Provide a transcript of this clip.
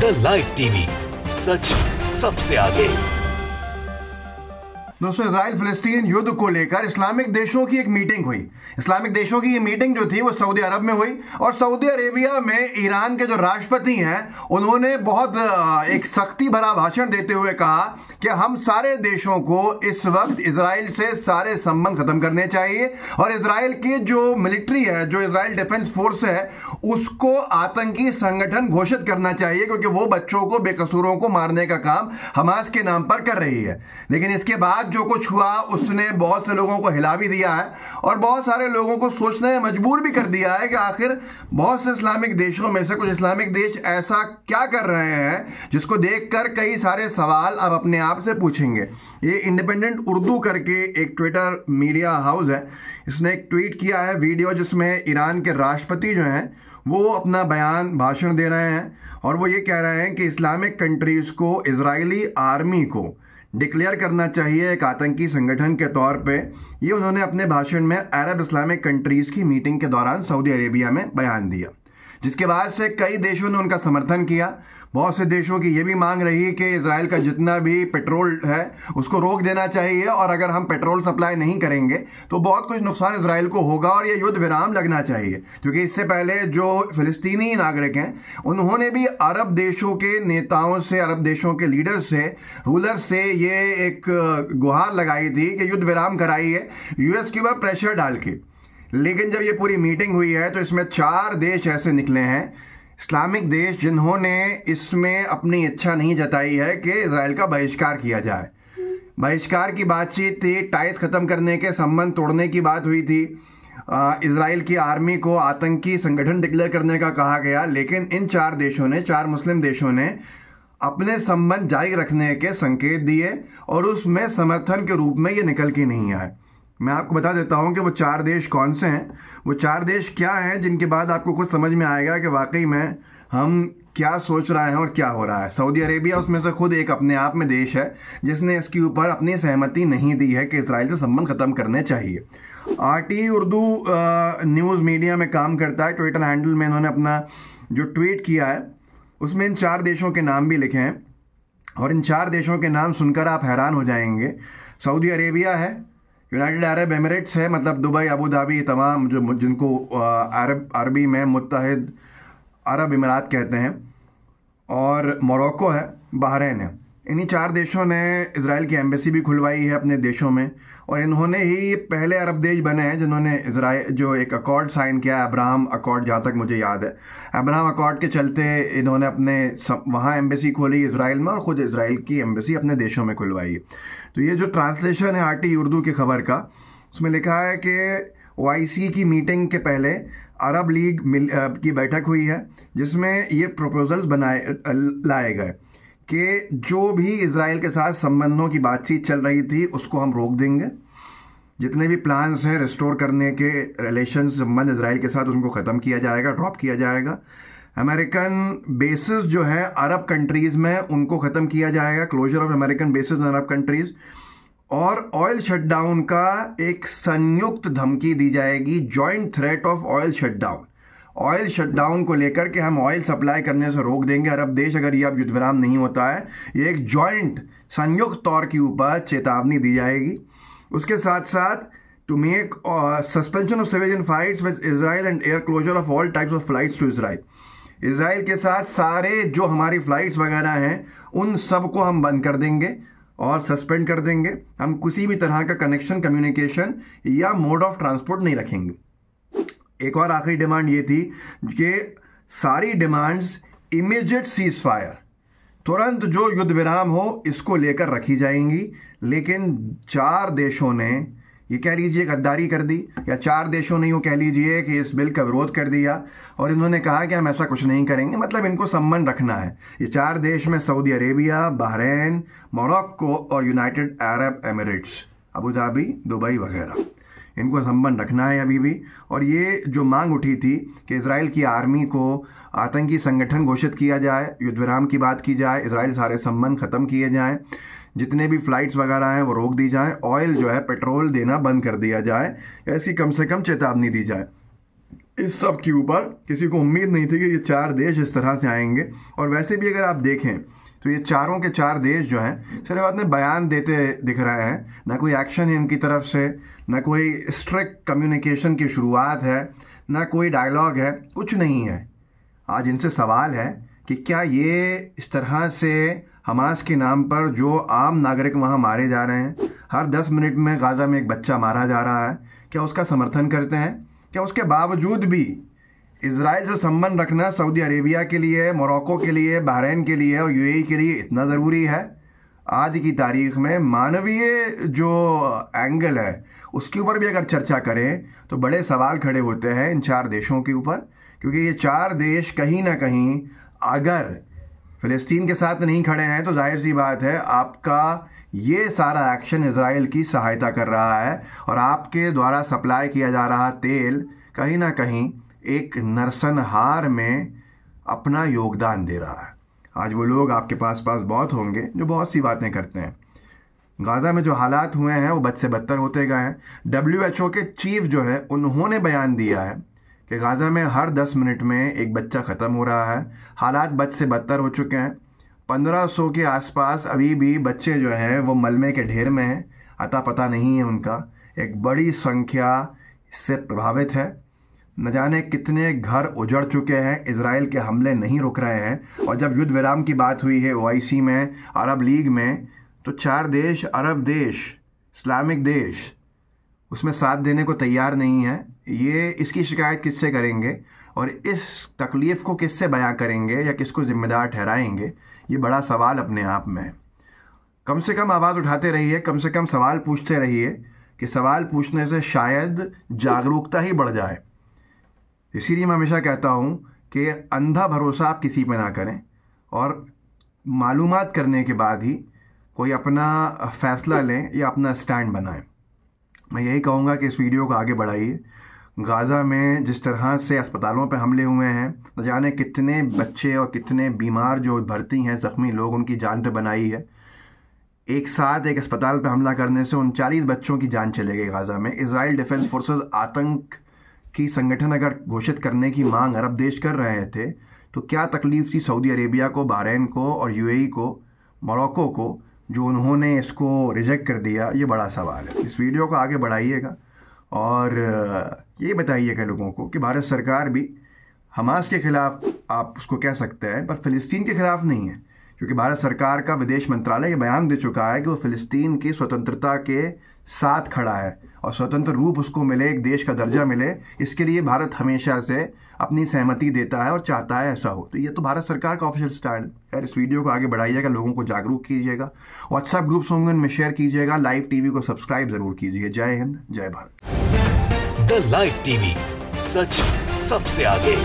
The live TV, सच सबसे आगे। दोस्तों, इजराइल फिलिस्तीन युद्ध को लेकर इस्लामिक देशों की एक मीटिंग हुई। इस्लामिक देशों की ये मीटिंग जो थी वो सऊदी अरब में हुई और सऊदी अरेबिया में ईरान के जो राष्ट्रपति हैं उन्होंने बहुत एक सख्ती भरा भाषण देते हुए कहा कि हम सारे देशों को इस वक्त इजराइल से सारे संबंध खत्म करने चाहिए और इजराइल की जो मिलिट्री है, जो इजराइल डिफेंस फोर्स है, उसको आतंकी संगठन घोषित करना चाहिए क्योंकि वो बच्चों को, बेकसूरों को मारने का काम हमास के नाम पर कर रही है। लेकिन इसके बाद जो कुछ हुआ उसने बहुत से लोगों को हिला भी दिया है और बहुत सारे लोगों को सोचने में मजबूर भी कर दिया है कि आखिर बहुत से इस्लामिक देशों में से कुछ इस्लामिक देश ऐसा क्या कर रहे हैं जिसको देखकर कई सारे सवाल अब अपने आप से पूछेंगे। ये इंडिपेंडेंट उर्दू करके एक ट्विटर मीडिया हाउस है, इसने एक ट्वीट किया है वीडियो जिसमें ईरान के राष्ट्रपति जो हैं वो अपना भाषण दे रहे हैं और वो ये कह रहे हैं कि इस्लामिक कंट्रीज को इजरायली आर्मी को डिक्लेयर करना चाहिए एक आतंकी संगठन के तौर पे। ये उन्होंने अपने भाषण में अरब इस्लामिक कंट्रीज की मीटिंग के दौरान सऊदी अरेबिया में बयान दिया, जिसके बाद से कई देशों ने उनका समर्थन किया। बहुत से देशों की ये भी मांग रही कि इजराइल का जितना भी पेट्रोल है उसको रोक देना चाहिए और अगर हम पेट्रोल सप्लाई नहीं करेंगे तो बहुत कुछ नुकसान इजराइल को होगा और ये युद्ध विराम लगना चाहिए। क्योंकि इससे पहले जो फिलिस्तीनी नागरिक हैं उन्होंने भी अरब देशों के नेताओं से, अरब देशों के लीडर से, रूलर से ये एक गुहार लगाई थी कि युद्ध विराम कराइए यूएस के ऊपर प्रेशर डाल के। लेकिन जब ये पूरी मीटिंग हुई है तो इसमें 4 देश ऐसे निकले हैं, इस्लामिक देश, जिन्होंने इसमें अपनी इच्छा नहीं जताई है कि इजराइल का बहिष्कार किया जाए। बहिष्कार की बातचीत थी, टाइज खत्म करने के, संबंध तोड़ने की बात हुई थी, इजराइल की आर्मी को आतंकी संगठन डिक्लेयर करने का कहा गया। लेकिन इन 4 देशों ने, 4 मुस्लिम देशों ने अपने संबंध जारी रखने के संकेत दिए और उसमें समर्थन के रूप में ये निकल के नहीं आए। मैं आपको बता देता हूं कि वो 4 देश कौन से हैं, वो 4 देश क्या हैं, जिनके बाद आपको खुद समझ में आएगा कि वाकई में हम क्या सोच रहे हैं और क्या हो रहा है। सऊदी अरेबिया उसमें से खुद एक अपने आप में देश है जिसने इसके ऊपर अपनी सहमति नहीं दी है कि इजराइल से संबंध खत्म करने चाहिए। RT उर्दू न्यूज़ मीडिया में काम करता है, ट्विटर हैंडल में इन्होंने अपना जो ट्वीट किया है उसमें इन 4 देशों के नाम भी लिखे हैं और इन 4 देशों के नाम सुनकर आप हैरान हो जाएंगे। सऊदी अरेबिया है, यूनाइटेड अरब एमिरेट्स है, मतलब दुबई, अबू धाबी, तमाम जो जिनको अरबी में मुत्तहिद अरब इमारात कहते हैं, और मोरक्को है, बहरीन है। इन्हीं 4 देशों ने इजराइल की एम्बेसी भी खुलवाई है अपने देशों में और इन्होंने ही पहले अरब देश बने हैं जिन्होंने इजराइल जो एक अकॉर्ड साइन किया, अब्राहम अकॉर्ड, जहाँ तक मुझे याद है। अब्राहम अकॉर्ड के चलते इन्होंने अपने वहाँ एम्बेसी खोली इजराइल में और ख़ुद इजराइल की एम्बेसी अपने देशों में खुलवाई है। तो ये जो ट्रांसलेशन है RT उर्दू की खबर का, उसमें लिखा है कि OIC की मीटिंग के पहले अरब लीग की बैठक हुई है जिसमें ये प्रपोजल्स लाए गए कि जो भी इजराइल के साथ संबंधों की बातचीत चल रही थी उसको हम रोक देंगे। जितने भी प्लान्स हैं रिस्टोर करने के, रिलेशन संबंध इजराइल के साथ, उनको ख़त्म किया जाएगा, ड्रॉप किया जाएगा। अमेरिकन बेसिस जो है अरब कंट्रीज़ में उनको ख़त्म किया जाएगा, closure of American bases in Arab countries. और ऑयल शटडाउन का एक संयुक्त धमकी दी जाएगी, joint threat of oil shutdown. Oil shutdown को लेकर के हम ऑयल सप्लाई करने से रोक देंगे अरब देश अगर ये अब युद्ध विराम नहीं होता है। ये एक जॉइंट, संयुक्त तौर के ऊपर चेतावनी दी जाएगी। उसके साथ साथ to make suspension of civilian flights with Israel and air closure of all types of flights to Israel. Israel के साथ सारे जो हमारी फ्लाइट्स वगैरह हैं उन सब को हम बंद कर देंगे और सस्पेंड कर देंगे। हम किसी भी तरह का कनेक्शन, कम्युनिकेशन या मोड ऑफ ट्रांसपोर्ट नहीं रखेंगे। एक और आखिरी डिमांड ये थी कि सारी डिमांड्स इमीडिएट सीज फायर, तुरंत जो युद्ध विराम हो इसको लेकर रखी जाएंगी। लेकिन 4 देशों ने, ये कह लीजिए गद्दारी कर दी, या 4 देशों ने यूँ कह लीजिए कि इस बिल का विरोध कर दिया और इन्होंने कहा कि हम ऐसा कुछ नहीं करेंगे, मतलब इनको संबंध रखना है। ये 4 देश में सऊदी अरेबिया, बहरीन, मोरक्को और United Arab Emirates, Abu Dhabi, Dubai वगैरह, इनको संबंध रखना है अभी भी। और ये जो मांग उठी थी कि इजराइल की आर्मी को आतंकी संगठन घोषित किया जाए, युद्ध विराम की बात की जाए, इजराइल सारे संबंध खत्म किए जाएं, जितने भी फ्लाइट्स वगैरह हैं वो रोक दी जाएं, ऑयल जो है पेट्रोल देना बंद कर दिया जाए या इसकी कम से कम चेतावनी दी जाए। इस सब के ऊपर किसी को उम्मीद नहीं थी कि ये 4 देश इस तरह से आएंगे। और वैसे भी अगर आप देखें तो ये चारों के 4 देश जो हैं सिर्फ अपने बयान देते दिख रहे हैं, ना कोई एक्शन है इनकी तरफ से, ना कोई स्ट्रिक्ट कम्युनिकेशन की शुरुआत है, ना कोई डायलॉग है, कुछ नहीं है। आज इनसे सवाल है कि क्या ये इस तरह से हमास के नाम पर जो आम नागरिक वहाँ मारे जा रहे हैं, हर 10 मिनट में गाज़ा में एक बच्चा मारा जा रहा है, क्या उसका समर्थन करते हैं? क्या उसके बावजूद भी इजराइल से संबंध रखना सऊदी अरेबिया के लिए, मोरक्को के लिए, बहरीन के लिए और यूएई के लिए इतना ज़रूरी है? आज की तारीख में मानवीय जो एंगल है उसके ऊपर भी अगर चर्चा करें तो बड़े सवाल खड़े होते हैं इन 4 देशों के ऊपर, क्योंकि ये 4 देश कहीं ना कहीं अगर फ़िलिस्तीन के साथ नहीं खड़े हैं तो जाहिर सी बात है आपका ये सारा एक्शन इजराइल की सहायता कर रहा है और आपके द्वारा सप्लाई किया जा रहा तेल कहीं ना कहीं एक नरसंहार में अपना योगदान दे रहा है। आज वो लोग आपके पास बहुत होंगे जो बहुत सी बातें करते हैं। गाज़ा में जो हालात हुए हैं वो बद से बदतर होते गए हैं। WHO के चीफ जो है उन्होंने बयान दिया है कि गाज़ा में हर 10 मिनट में एक बच्चा ख़त्म हो रहा है। हालात बद से बदतर हो चुके हैं। 1500 के आसपास अभी भी बच्चे जो हैं वो मलबे के ढेर में हैं, अता पता नहीं है उनका। एक बड़ी संख्या इससे प्रभावित है। न जाने कितने घर उजड़ चुके हैं, इजराइल के हमले नहीं रुक रहे हैं। और जब युद्ध विराम की बात हुई है OIC में, अरब लीग में, तो 4 देश, अरब देश, इस्लामिक देश, उसमें साथ देने को तैयार नहीं है। ये इसकी शिकायत किससे करेंगे और इस तकलीफ़ को किससे बयां करेंगे या किसको जिम्मेदार ठहराएंगे, ये बड़ा सवाल अपने आप में है। कम से कम आवाज़ उठाते रहिए, कम से कम सवाल पूछते रहिए कि सवाल पूछने से शायद जागरूकता ही बढ़ जाए। इसीलिए मैं हमेशा कहता हूँ कि अंधा भरोसा आप किसी पे ना करें और मालूमात करने के बाद ही कोई अपना फ़ैसला लें या अपना स्टैंड बनाएं। मैं यही कहूँगा कि इस वीडियो को आगे बढ़ाइए। गाज़ा में जिस तरह से अस्पतालों पे हमले हुए हैं, न जाने कितने बच्चे और कितने बीमार जो भर्ती हैं, ज़ख्मी लोग, उनकी जान पे बनाई है। एक साथ एक अस्पताल पे हमला करने से 39 बच्चों की जान चले गई गाज़ा में। इजराइल डिफेंस फोर्सेस आतंक की संगठन अगर घोषित करने की मांग अरब देश कर रहे थे तो क्या तकलीफ़ थी सऊदी अरेबिया को, बहरीन को और UAE को, मोरक्को को, जो उन्होंने इसको रिजेक्ट कर दिया? ये बड़ा सवाल है। इस वीडियो को आगे बढ़ाइएगा और ये बताइएगा लोगों को कि भारत सरकार भी हमास के खिलाफ आप उसको कह सकते हैं पर फ़िलिस्तीन के खिलाफ नहीं है, क्योंकि भारत सरकार का विदेश मंत्रालय ये बयान दे चुका है कि वो फ़िलिस्तीन की स्वतंत्रता के साथ खड़ा है और स्वतंत्र रूप उसको मिले, एक देश का दर्जा मिले, इसके लिए भारत हमेशा से अपनी सहमति देता है और चाहता है ऐसा हो। तो ये तो भारत सरकार का ऑफिशियल स्टैंड है। इस वीडियो को आगे बढ़ाइएगा, लोगों को जागरूक कीजिएगा, व्हाट्सएप ग्रुप्स होंगे उनमें शेयर कीजिएगा, लाइव टीवी को सब्सक्राइब जरूर कीजिए। जय हिंद, जय भारत। द लाइव टीवी, सच सबसे आगे।